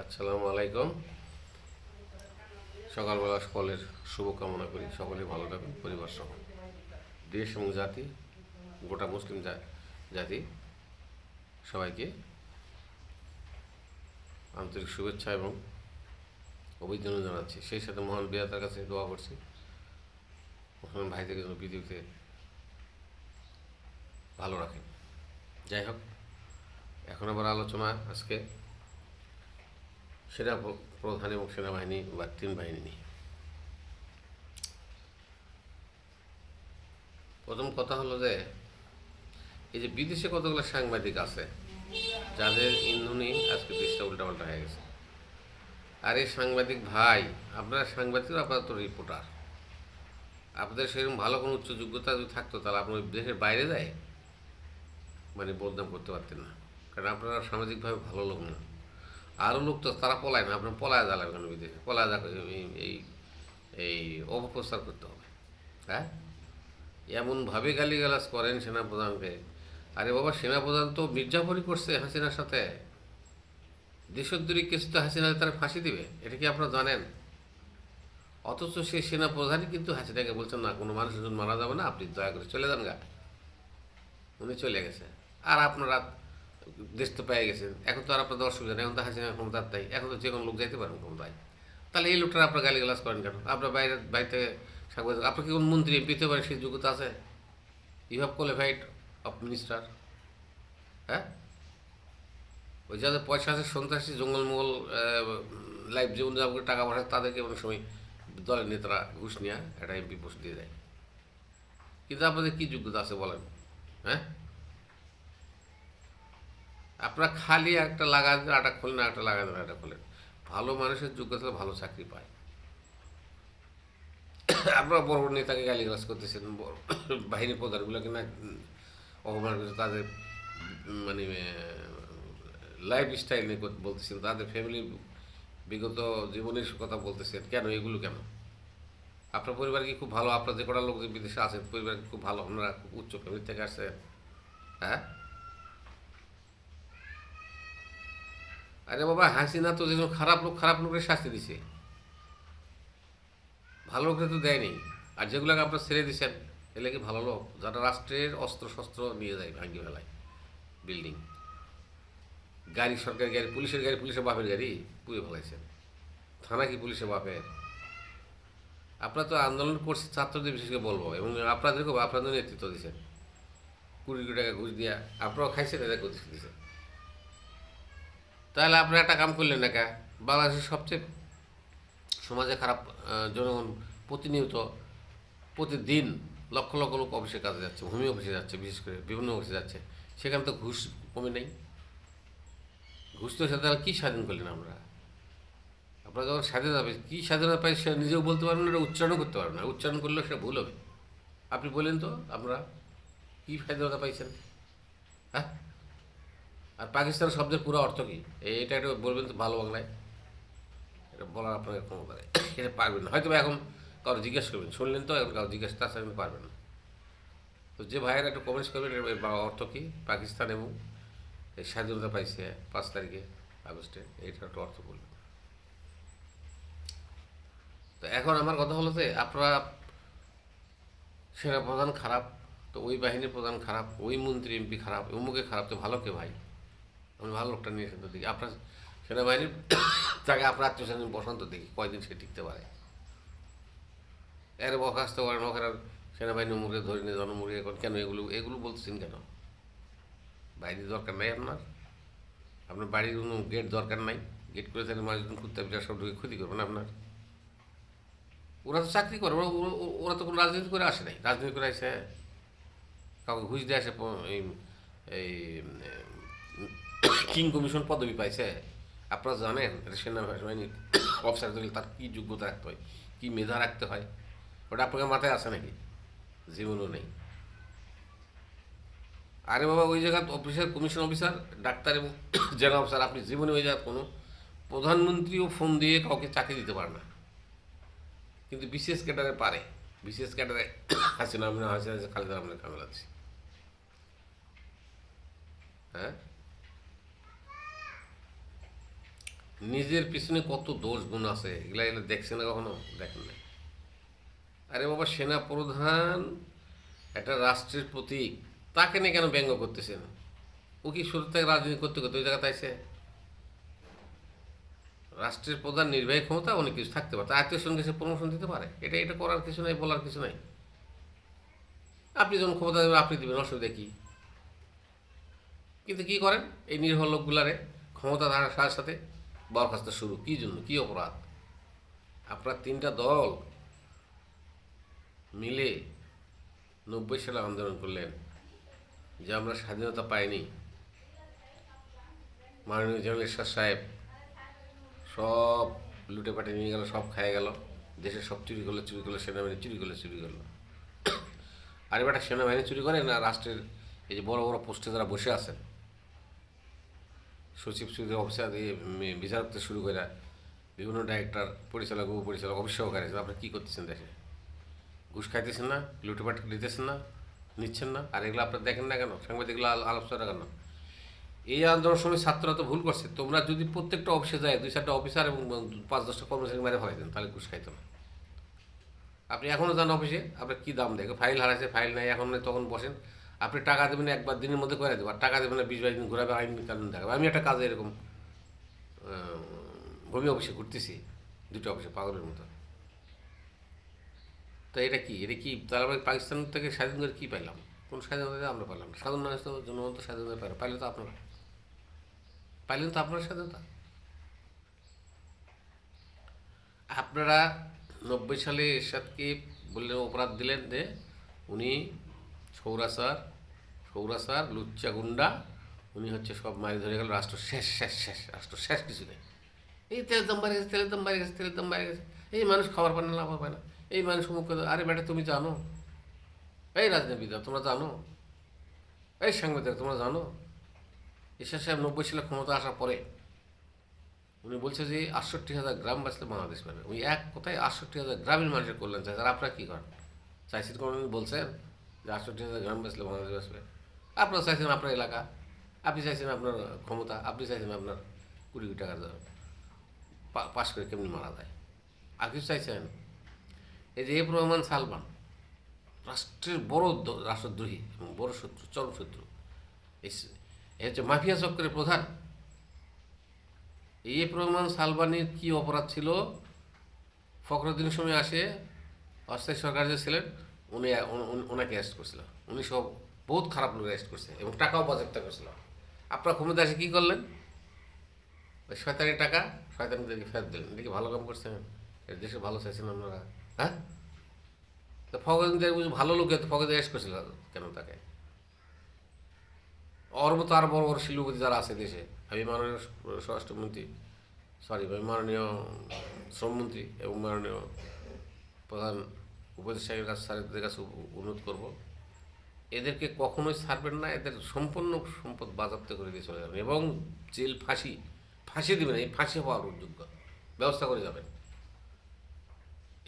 আসসালামু আলাইকুম। সকালবেলা সকলের শুভকামনা করি, সকলে ভালো থাকুন পরিবার সহ। দেশ এবং জাতি, গোটা মুসলিম জাতি সবাইকে আন্তরিক শুভেচ্ছা এবং অভিনন্দন জানাচ্ছি। সেই সাথে মহান বিধাতার কাছে দোয়া করছি মুসলমান ভাইদের যেন পৃথিবীতে ভালো রাখেন। যাই হোক, এখন আবার আলোচনা আজকে সেনা প্রধান এবং সেনাবাহিনী বা তিন বাহিনী নিয়ে। প্রথম কথা হলো যে এই যে বিদেশে কতগুলো সাংবাদিক আছে যাদের ইন্ধনই আজকে দেশটা উল্টাপাল্টা হয়ে গেছে। আর এই সাংবাদিক ভাই, আপনারা সাংবাদিক, আপনারা তো রিপোর্টার, আপনাদের সেরকম ভালো কোনো উচ্চ যোগ্যতা যদি থাকতো তাহলে আপনার ওই দেশের বাইরে যায় বদনাম করতে পারতেন না, কারণ আপনারা সামাজিকভাবে ভালো লোক না। আরও লোক তো তারা পলায় না, আপনার পলায় জ্বালাবে কেন বিদেশে? পলায় যা এই এই অপপ্রচার করতে হবে। হ্যাঁ, এমনভাবে গালিগালাজ করেন সেনাপ্রধানকে। আরে বাবা, সেনাপ্রধান তো মির্জাফরই করছে হাসিনার সাথে। দেশদ্রোহী কেসে তো হাসিনা তারা ফাঁসি দিবে, এটা কি আপনারা জানেন? অথচ সেই সেনাপ্রধানই কিন্তু হাসিনাকে বলছেন না, কোনো মানুষ যদি মারা যাবে না, আপনি দয়া করে চলে যান গা। উনি চলে গেছে, আর আপনারা দেশ তো পেয়ে গেছেন। এখন তো আর আপনাদের অসুবিধা নেই, এখন তো হাসিনা ক্ষমতার তাই, এখন তো যে কোনো লোক যাইতে পারেন ক্ষমতায়। তাহলে এই লোকটা আপনার গালিগালাজ করেন কেন? আপনার বাইরে থেকে সাংবাদিক, আপনার কি কোন মন্ত্রী এমপি হতে পারেন সেই যোগ্যতা আছে? You have qualified of minister. হ্যাঁ, ওই যাদের পয়সা আছে, সন্ত্রাসী জঙ্গলমহল লাইফ জীবনযাপন করে টাকা পয়সা, তাদেরকে অনেক সময় দলের নেতারা ঘুষ নিয়ে একটা এমপি পোস্ট দিয়ে দেয়। কিন্তু আপনাদের কী যোগ্যতা আছে বলেন? হ্যাঁ, আপনারা খালি একটা লাগা দেন আটা খোলেন, একটা লাগা দেন আটা খোলেন। ভালো মানুষের যোগ্যতা হলে ভালো চাকরি পায়। আপনারা বড় বড় নেতাকে গালিগালাজ করতেছেন, বড় বাহিনী প্রধানগুলোকে না অপমান করছে, তাদের মানে লাইফ স্টাইল নিয়ে বলতেছেন, তাদের ফ্যামিলির বিগত জীবনের কথা বলতেছেন। কেন এগুলো কেন? আপনার পরিবার কি খুব ভালো? আপনার যে কটা লোক যে বিদেশে আছেন, পরিবার কি খুব ভালো? আপনারা খুব উচ্চ ফ্যামিলি থেকে আসছেন? হ্যাঁ, আরে বাবা, হাসিনা তো যেন খারাপ লোকের শাস্তি দিছে, ভালো লোকের তো দেয়নি। আর যেগুলোকে আপনারা ছেড়ে দিচ্ছেন, এগুলো কি ভালো লোক? যারা রাষ্ট্রের অস্ত্র শস্ত্র নিয়ে যায় ভাঙ্গি ফেলায়, বিল্ডিং, গাড়ি, সরকারি গাড়ি, পুলিশের গাড়ি, পুলিশের বাপের গাড়ি পুড়ে ফেলাইছেন। থানা কি পুলিশের বাপের? আপনারা তো আন্দোলন করছে ছাত্রদের, বিশেষ করে বলবো, এবং আপনাদেরকেও আপনাদের নেতৃত্ব দিচ্ছেন। 20 কোটি টাকা ঘুষ দিয়া আপনারাও খাইছেন, এদের দিচ্ছেন। তাহলে আপনারা একটা কাম করলেন না কে? বাংলাদেশের সবচেয়ে সমাজে খারাপ জনগণ প্রতিনিয়ত প্রতিদিন লক্ষ লক্ষ লোক অফিসের কাজে যাচ্ছে, ভূমি অফিসে যাচ্ছে, বিশেষ করে বিভিন্ন অফিসে যাচ্ছে, সেখানে তো ঘুষ কমে নেই। ঘুষ তো সাথে কী স্বাধীন করলেন আমরা? আপনারা যখন স্বাধীনতা পাই, কী স্বাধীনতা পাই সেটা নিজেও বলতে পারবেন না, এটা উচ্চারণও করতে পারবেন না। উচ্চারণ করলেও সেটা ভুল হবে। আপনি বলেন তো, আমরা কী স্বাধীনতা পাইছেন? হ্যাঁ, আর পাকিস্তানের শব্দের পুরো অর্থ কী? এটা একটু বলবেন তো ভালো বাংলায়। এটা বলার আপনাকে ক্ষমতা নেই, এটা পারবেন না। হয়তো এখন কারো জিজ্ঞেস করবেন, শুনলেন তো, এখন কারো জিজ্ঞেস, তাছাড়া কিন্তু পারবেন না। তো যে ভাইয়েরা একটু কমেন্টস করবেন এর অর্থ কী, পাকিস্তান এবং এই স্বাধীনতা পাইছে 5 তারিখে আগস্টে, এইটার একটু অর্থ বলবেন। তো এখন আমার কথা হলো যে আপনারা সেনাপ্রধান খারাপ, তো ওই বাহিনীর প্রধান খারাপ, ওই মন্ত্রী এমপি খারাপ, অমুকে খারাপ, তো ভালো কে ভাই? আমি ভালো লোকটা নিয়ে এসে তো দেখি আপনার সেনাবাহিনীর তাকে আপনার আত্মীয় বসন্ত দেখি কয়দিন সে টিকতে পারে। এর বরখাস্ত করেন, ওখানে সেনাবাহিনী মুখে ধরে নিয়ে জনমুখে এখন কেন এগুলো এগুলো বলতেছেন কেন? বাহিনীর দরকার নাই আপনার? আপনার বাড়ির কোনো গেট দরকার নাই? গেট করে থাকলে মানুষজন কুত্তা বিটার সব ঢুকে ক্ষতি করবেন আপনার? ওরা তো চাকরি করে, ওরা তো কোনো রাজনীতি করে আসে নাই। রাজনীতি করে আসে কাউকে ঘুষ দিয়ে আসে, এই এই কিং কমিশন পদবি পাইছে। আপনারা জানেন এটা সেনাবাহিনীর অফিসার হলে তার কী যোগ্যতা রাখতে হয়, কী মেধা রাখতে হয়? ওটা আপনাকে মাথায় আসে নাকি? জীবনও নেই। আরে বাবা, ওই জায়গায় অফিসার, কমিশন অফিসার, ডাক্তার এবং জেলা অফিসার, আপনি জীবনে ওই জায়গায় কোনো প্রধানমন্ত্রীও ফোন দিয়ে কাউকে চাকরি দিতে পারে না। কিন্তু বিশেষ ক্যাডারে পারে। বিশেষ ক্যাডারে হাসিনা, আমি হাসিনা, খালেদা রহমানের কামেলা দিচ্ছে। হ্যাঁ, নিজের পিছনে কত দোষ গুণ আছে এগুলা এগুলো দেখছে না, কখনো দেখেন না। আরে বাবা, সেনা প্রধান একটা রাষ্ট্রের প্রতীক, তাকে নিয়ে কেন ব্যঙ্গ করতেছেন? ও কি শুরু থেকে রাজনীতি করতে করতে ওই জায়গাতে আছে? রাষ্ট্রের প্রধান নির্বাহী ক্ষমতা অনেক কিছু থাকতে পারে, আত্মীয় সঙ্গে সে প্রমোশন দিতে পারে, এটা এটা করার কিছু নাই, বলার কিছু নাই। আপনি যখন ক্ষমতা দেবেন আপনি দেবেন, অসুবিধা কী? কিন্তু কী করেন এই নিরীহ লোকগুলারে ক্ষমতা থাকার সাথে সাথে বরখাস্ত শুরু, কী জন্য, কী অপরাধ? আপনার তিনটা দল মিলে 90 সালে আন্দোলন করলেন যে আমরা স্বাধীনতা পাইনি। মাননীয় জেনারেল এরশাদ সাহেব সব লুটে পাটে নিয়ে গেল, সব খায় গেল, দেশের সব চুরি করলো, সেনাবাহিনী চুরি করলো। আর এবার সেনাবাহিনী চুরি করে না, রাষ্ট্রের এই যে বড় বড় পোস্টে যারা বসে আছেন, সচিব সুচিব অফিসার দিয়ে বিচারক শুরু করে বিভিন্ন ডাইরেক্টর, পরিচালক, উপপরিচালক, অফিস সহকারী, আপনারা কী করতেছেন দেশে? ঘুষ খাইতেছেন না, লুটেপাট দিতেছেন না, নিচ্ছেন না? আর এগুলো আপনারা দেখেন না কেন? সাংবাদিকগুলো আলোচনা কেন? এই আন্দোলনের সময় ছাত্ররা তো ভুল করছে। তোমরা যদি প্রত্যেকটা অফিসে যায় 2-4টা অফিসার এবং 5-10টা কর্মচারী মেরে ফেলাই দেন, তাহলে ঘুষ খাইতো না। আপনি এখনও যান অফিসে, আপনার কী দাম দেখে, ফাইল হারাইছে, ফাইল নাই, এখন নেই, তখন বসেন। আপনি টাকা দেবেন একবার, দিনের মধ্যে করে দেবো, আর টাকা দেবেন না 20-22 দিন ঘুরাবে, আইন কানুন দেখাবে। আমি একটা কাজে এরকম ভূমি অফিসে ঘুরতেছি, 2টা অফিসে পাগলের মতো। তো এটা কি, তাহলে আমরা পাকিস্তান থেকে স্বাধীন করে কী পাইলাম? কোন স্বাধীনতা আমরা পেলাম না? সাধারণ মানুষ তো, জনগণ তো স্বাধীনতা পাইলে তো আপনারা স্বাধীনতা। আপনারা 90 সালে এরশাদকে বললেন, অপরাধ দিলেন যে উনি সৌরাচার লুচ্চা গুন্ডা, উনি হচ্ছে সব মারি ধরে গেল, রাষ্ট্র শেষ কিছু নেই। এই তেলের দাম বাইরে গেছে, এই মানুষ খাবার পায় না, লাভ পায় না, এই মানুষ মুখ। আরে বেটা, তুমি জানো? এই রাজনীতিবিদ তোমরা জানো? এই সাংবাদিক তোমরা জানো? এরশাদ সাহেব 90 সালে ক্ষমতা আসার পরে উনি বলছে যে 68,000 গ্রাম বাঁচলে বাংলাদেশ পাবে। উনি এক কথায় 68,000 গ্রামের মানুষের কল্যাণ চাইছেন। আপনারা কী করেন? চাইছেন কোনো বলছেন যে 68,000 গ্রাম বাঁচলে বাংলাদেশ বাঁচবে? আপনারা চাইছেন আপনার এলাকা, আপনি চাইছেন আপনার ক্ষমতা, আপনি চাইছেন আপনার কোটি কোটি টাকার পাশ করে কেমনি মারা যায়, আর কিছু চাইছেন? এই যে রহমান সালমান, রাষ্ট্রের বড় রাষ্ট্রদ্রোহী এবং বড় শত্রু, চরম শত্রু, এই হচ্ছে মাফিয়া চক্রের প্রধান। রহমান সালমানের কী অপরাধ ছিল? ফখরুদ্দিনের সময় আসে, অস্থায়ী সরকার যে ছিলেন, ওনাকে অ্যারেস্ট করছিল। উনি সব বহুত খারাপ লোক অ্যারেস্ট করছে এবং টাকাও বাজেটটা করছিল। আপনার ক্ষমতা এসে কী করলেন? ওই শয়তানি টাকা শয়তানিদেরকে ফেরত দিলেন। এটা কি ভালো কাম করছেন? এর দেশে ভালো চাইছেন আপনারা? হ্যাঁ, তো ফখরুদ্দিন ভালো লোক, ফখরুদ্দিন অ্যারেস্ট করছিল কেন তাকে? ওর মতো আর বড় বড় শিল্পপতি যারা আছে দেশে, আমি মাননীয় স্বরাষ্ট্রমন্ত্রী, আমি মাননীয় শ্রমমন্ত্রী এবং মাননীয় প্রধান উপদেষ্টার কাছে, স্যারদের কাছে অনুরোধ করব, এদেরকে কখনোই ছাড়বেন না। এদের সম্পূর্ণ সম্পদ বাজেয়াপ্ত করে দিয়ে চলে যাবেন এবং জেল, ফাঁসি দেবেন। এই ফাঁসি হওয়ার যোগ্য ব্যবস্থা করে যাবেন।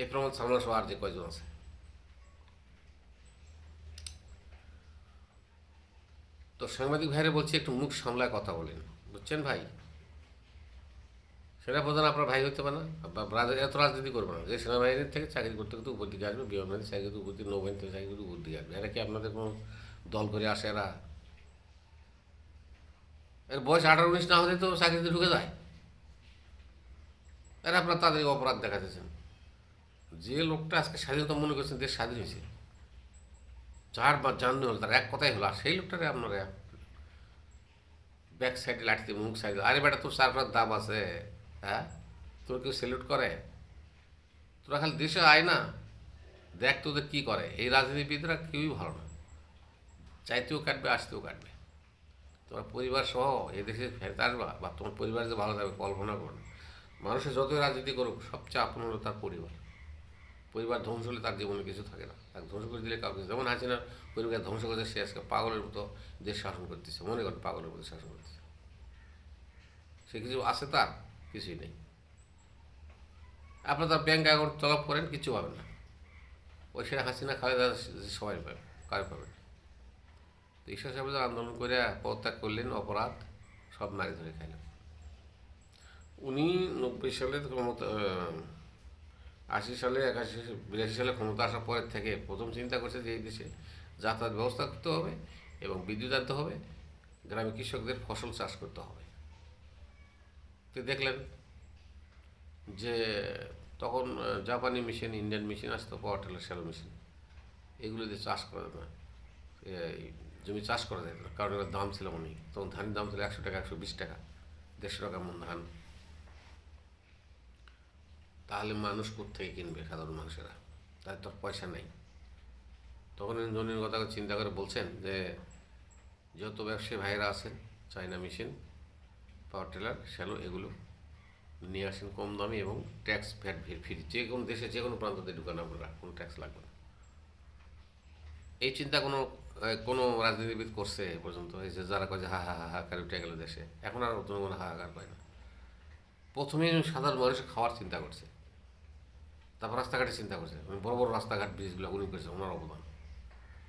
এই প্রমাণ সামলা সহ আর যে কয়জন আছে। তো সাংবাদিক ভাইরা বলছি, একটু মুখ সামলায় কথা বলেন, বুঝছেন ভাই? সেনাপ্রধান আপনার ভাই হতে পারে না, এত রাজনীতি করবে না। যে সেনাবাহিনীর থেকে চাকরি করতে করতে উপর দিকে আসবে, বিমান বাহিনীর চাকরি করতে উপর দিকে, নৌবাহিনী থেকে চাকরি করতে উপর দিকে আসবে। এরা কি আপনাদের কোনো দল করে আসে? এর বয়স 18-19 না হলে তো চাকরিতে ঢুকে যায়। এরা আপনার তাদের অপরাধ দেখাতেছেন। যে লোকটা আজকে স্বাধীনতা মনে করছেন দেশ স্বাধীন হয়েছে, যার বা জাননি হলো, তার এক কথাই হলো, আর সেই লোকটারে আপনারা ব্যাক সাইডে লাঠিতে, মুখ সাইডে, আরে বেটা তোর চারটার দাম আছে, হ্যাঁ? তোর কেউ স্যালুট করে? তোরা খালি দেশে আয় না, দেখ তোদের কী করে। এই রাজনীতিবিদরা কেউই ভালো না, চাইতেও কাটবে, আসতেও কাটবে। তোমার পরিবার সহ এদেশে ফেরত আসবা, বা তোমার পরিবার যে ভালো থাকবে কল্পনা করো। মানুষের যতই রাজনীতি করুক, সবচেয়ে আপন হলো তার পরিবার ধ্বংস হলে তার জীবনে কিছু থাকে না। তাকে ধ্বংস করে দিলে কাউকে, যেমন হাসিনার পরিবার ধ্বংস করতে, সে আজকে পাগলের মতো দেশ শাসন করতেছে, মনে করেন পাগলের মতো শাসন করতেছে। সে কিছু আছে? তার কিছুই নেই। আপনার তার ব্যাঙ্ক অ্যাকাউন্ট তলব করেন, কিচ্ছু পাবেন না। ওই সে হাসিনা, খালেদা সবাই পাবে, কারে পাবেন? তো ঈশ্বর সাহেব আন্দোলন করে পদত্যাগ করলেন, অপরাধ সব মারি ধরে খাইলেন। উনি 90 সালে ক্ষমতা 80 সালে 81 82 সালে ক্ষমতা আসার পরের থেকে প্রথম চিন্তা করছে যে এই দেশে যাতায়াত ব্যবস্থা করতে হবে এবং বিদ্যুৎ আনতে হবে, গ্রামে কৃষকদের ফসল চাষ করতে হবে। তো দেখলেন যে তখন জাপানি মেশিন, ইন্ডিয়ান মেশিন আসতো, পাওয়ার টিলার, শ্যালো মেশিন, এগুলো দিয়ে চাষ করা যেত না, এই জমি চাষ করা যেত না, কারণ এর দাম ছিল অনেক। তখন ধানের দাম ছিল 100 টাকা, 120 টাকা, 150 টাকা মন ধান। তাহলে মানুষ কোত্থেকে কিনবে? সাধারণ মানুষেরা, তাদের তো আর পয়সা নেই। তখন জনের কথা চিন্তা করে বলছেন যে যত ব্যবসায়ী ভাইয়েরা আছেন, China machine, power tiller, shallow, এগুলো নিয়ে আসেন কম দামে এবং ট্যাক্স ভ্যাট ফ্রি, যে কোনো দেশে যে কোনো প্রান্ততে ঢুকান আপনারা, কোনো ট্যাক্স লাগবে না। এই চিন্তা কোনো কোনো রাজনীতিবিদ করছে এ পর্যন্ত? এই যে যারা কয় যে হা হা হা হাহাকার উঠে গেল দেশে, এখন আর জনগণ হাহাকার পায় না। প্রথমে সাধারণ মানুষের খাওয়ার চিন্তা করছে, তারপর রাস্তাঘাটের চিন্তা করছে। বড় বড় রাস্তাঘাট, ব্রিজগুলো উনি করেছে, ওনার অবদান।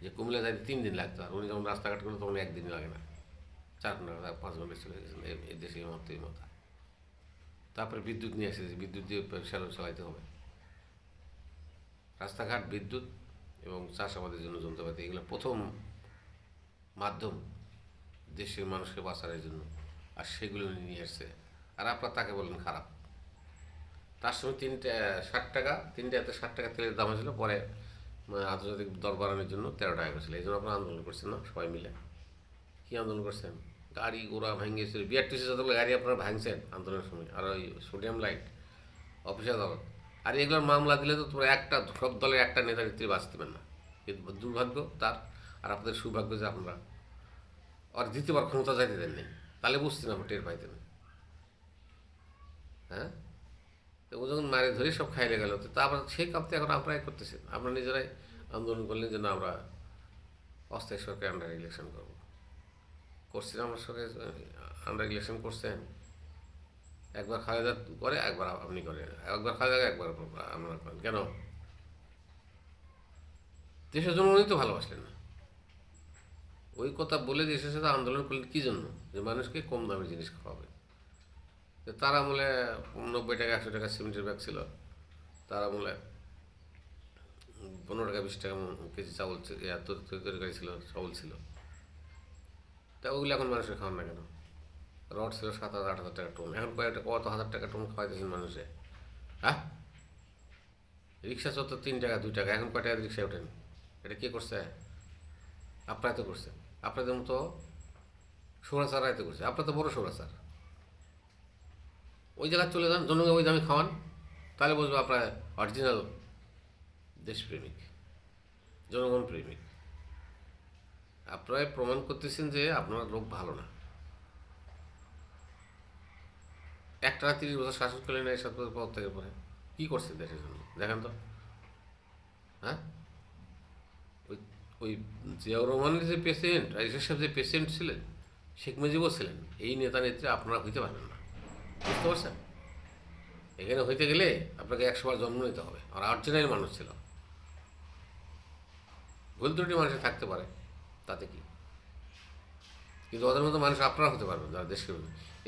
যে কুমিল্লা যাইতে 3 দিন লাগতো, আর উনি যখন রাস্তাঘাট করলো তখন 1 দিন লাগে না, 4 ঘন্টা 5 ঘন্টা চলে গেছেন এই দেশে, এই মাত্র এই মাথা। তারপরে বিদ্যুৎ নিয়ে এসেছে, বিদ্যুৎ দিয়ে শ্যালো চালাইতে হবে। রাস্তাঘাট, বিদ্যুৎ এবং চাষাবাদের জন্য যন্ত্রপাতি, এগুলো প্রথম মাধ্যম দেশের মানুষকে বাঁচানোর জন্য, আর সেগুলো নিয়ে এসছে। আর আপনার তাকে বললেন খারাপ। তার সময় 60 টাকা, 3টা 60 টাকা তেলের দাম হয়েছিল, পরে আন্তর্জাতিক দর বাড়ানোর জন্য 13 টাকা করেছিল। এই জন্য আপনারা আন্দোলন করছেন না সবাই মিলে? কী আন্দোলন করছেন? গাড়ি ঘোড়া ভাঙিয়েছিল, বিআরটিসি যতগুলো গাড়ি আপনারা ভাঙছেন আন্দোলনের সময়, আর ওই সোডিয়াম লাইট, অফিস আদালত, আর এগুলোর মামলা দিলে তো তোমরা একটা, সব দলের একটা নেতা নেত্রী বাঁচতেবেন না। কিন্তু দুর্ভাগ্য তার, আর আপনাদের সৌভাগ্য যে আপনারা আর দ্বিতীয়বার ক্ষমতা যাইতে দেননি, তাহলে বুঝতেন, আমরা টের পাইতেন। হ্যাঁ, তো ও যখন মারে ধরে সব খাইলে গেল, তো তারপর সেই কাপতে এখন আপনারাই করতেছেন। আপনারা নিজেরাই আন্দোলন করলেন যে না, আমরা অস্থায়ী সরকার আন্ডার ইলেকশন করবো। করছেন আমার সঙ্গে আন্ডার ইলেকশন করছেন। একবার খালেদা করে, একবার আপনি করেন, একবার খালেদা, একবার আমরা করেন। কেন? দেশের জনগণই তো ভালোবাসলেন না। ওই কথা বলে দেশের সাথে আন্দোলন করলেন কী জন্য? যে মানুষকে কম দামের জিনিস খাওয়াবে। তার আমলে 90 টাকা 100 টাকা সিমেন্টের ব্যাগ ছিল, তার আমলে 15 টাকা 20 টাকা কেজি চাউল তরকারি ছিল, চাউল ছিল। তা ওগুলো এখন মানুষের খাওয়ান না কেন? রড ছিল 7,000 8,000 টাকা টন, এখন কত 1,000 টাকা টন খাওয়াইতেছেন মানুষে? হ্যাঁ, রিক্সা চলতো 3 টাকা 2 টাকা, এখন কয় টাকা রিক্সায় ওঠেন? এটা কে করছে? আপনারা তো করছে। আপনাদের মতো সৌরাচারাই তো করছে, আপনার তো বড় সৌরাচার। ওই জায়গায় চলে যান, জনগণ ওই দামে খাওয়ান, তাহলে বুঝবো আপনার অরিজিনাল দেশপ্রেমিক, জনগণ প্রেমিক। আপনারাই প্রমাণ করতেছেন যে আপনার লোক ভালো না। একটা 30 বছর শাসন করলেন, এই 7 বছর পর থেকে পরে কী করছেন দেশের জন্য দেখেন তো? হ্যাঁ, ওই ওই জিয়াউর রহমানের যে পেশেন্ট, রাইসের সাহেব যে পেশেন্ট ছিলেন, শেখ মুজিবও ছিলেন, এই নেতা নেত্রী আপনারা হইতে পারবেন না। বুঝতে পারছেন? এখানে হইতে গেলে আপনাকে 100 বার জন্ম নিতে হবে। আর অরিজিনাল মানুষ ছিল। ভুল ত্রুটি মানুষের থাকতে পারে, তাতে কি? কিন্তু ওদের মতো মানুষ আপনারা হতে পারবেন যারা দেশকে।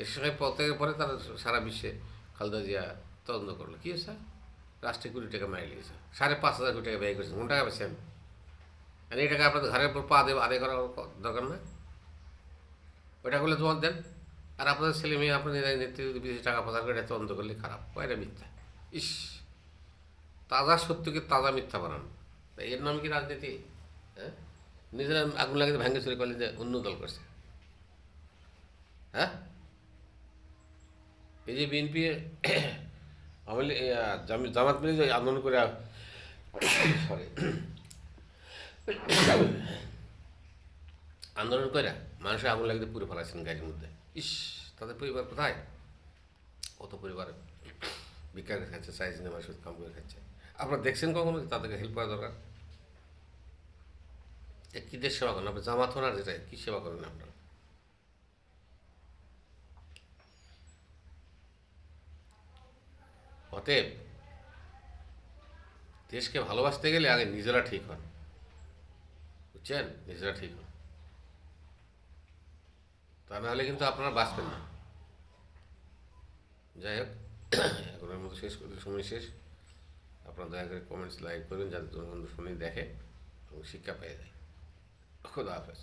এর সঙ্গে প্রত্যেকের পরে তারা সারা বিশ্বে খালেদা জিয়া তদন্ত করলো, কী হয়েছে? রাষ্ট্রে কোটি টাকা মারি লেগেছে, 5,500 কোটি টাকা ব্যয় করেছেন, কোন টাকা পেয়েছেন? আর এই টাকা আপনাদের ঘরের উপর পা আদায় করার দরকার না? ওইটা করলে তোমার দেন। আর আপনাদের ছেলে মেয়ে আপনাদের নেতৃত্ব যদি বিদেশে টাকা পাচার করে তদন্ত করলে খারাপ, কয়টা মিথ্যা। ইস, তাজা সত্যকে তাজা মিথ্যা বানান, এর নাম কি রাজনীতি? হ্যাঁ, নিজেরা আগুন লাগিয়ে ভেঙে চুরি করলে যে অন্য দল করছে। হ্যাঁ, এই যে বিএনপি আমলে জামাত মিলে যে আন্দোলন করে, সরি, আন্দোলন করে মানুষের আগুন লাগিয়ে পুরো ফেলাচ্ছেন গাড়ির মধ্যে। ইস, তাদের পরিবার কোথায়? কত পরিবার ভিক্ষা করে খাচ্ছে, সাইজ নেওয়ার সাথে কাম করে খাচ্ছে। আপনারা দেখছেন কখনো তাদেরকে হেল্প করা দরকার? কী দেশ সেবা করেন আপনি? জামাত হন আর যেটা, কী সেবা করেন আপনারা? অতএব দেশকে ভালোবাসতে গেলে আগে নিজেরা ঠিক হন, বুঝছেন? নিজেরা ঠিক হন, তা নাহলে কিন্তু আপনারা বাঁচবেন না। যাই হোক, এখনের মতো শেষ করতে সময় শেষ। আপনারা দয়া করে কমেন্টস লাইক করবেন যাতে জনগণ শুনে দেখে এবং শিক্ষা পেয়ে যায়। খোদা হাফেজ।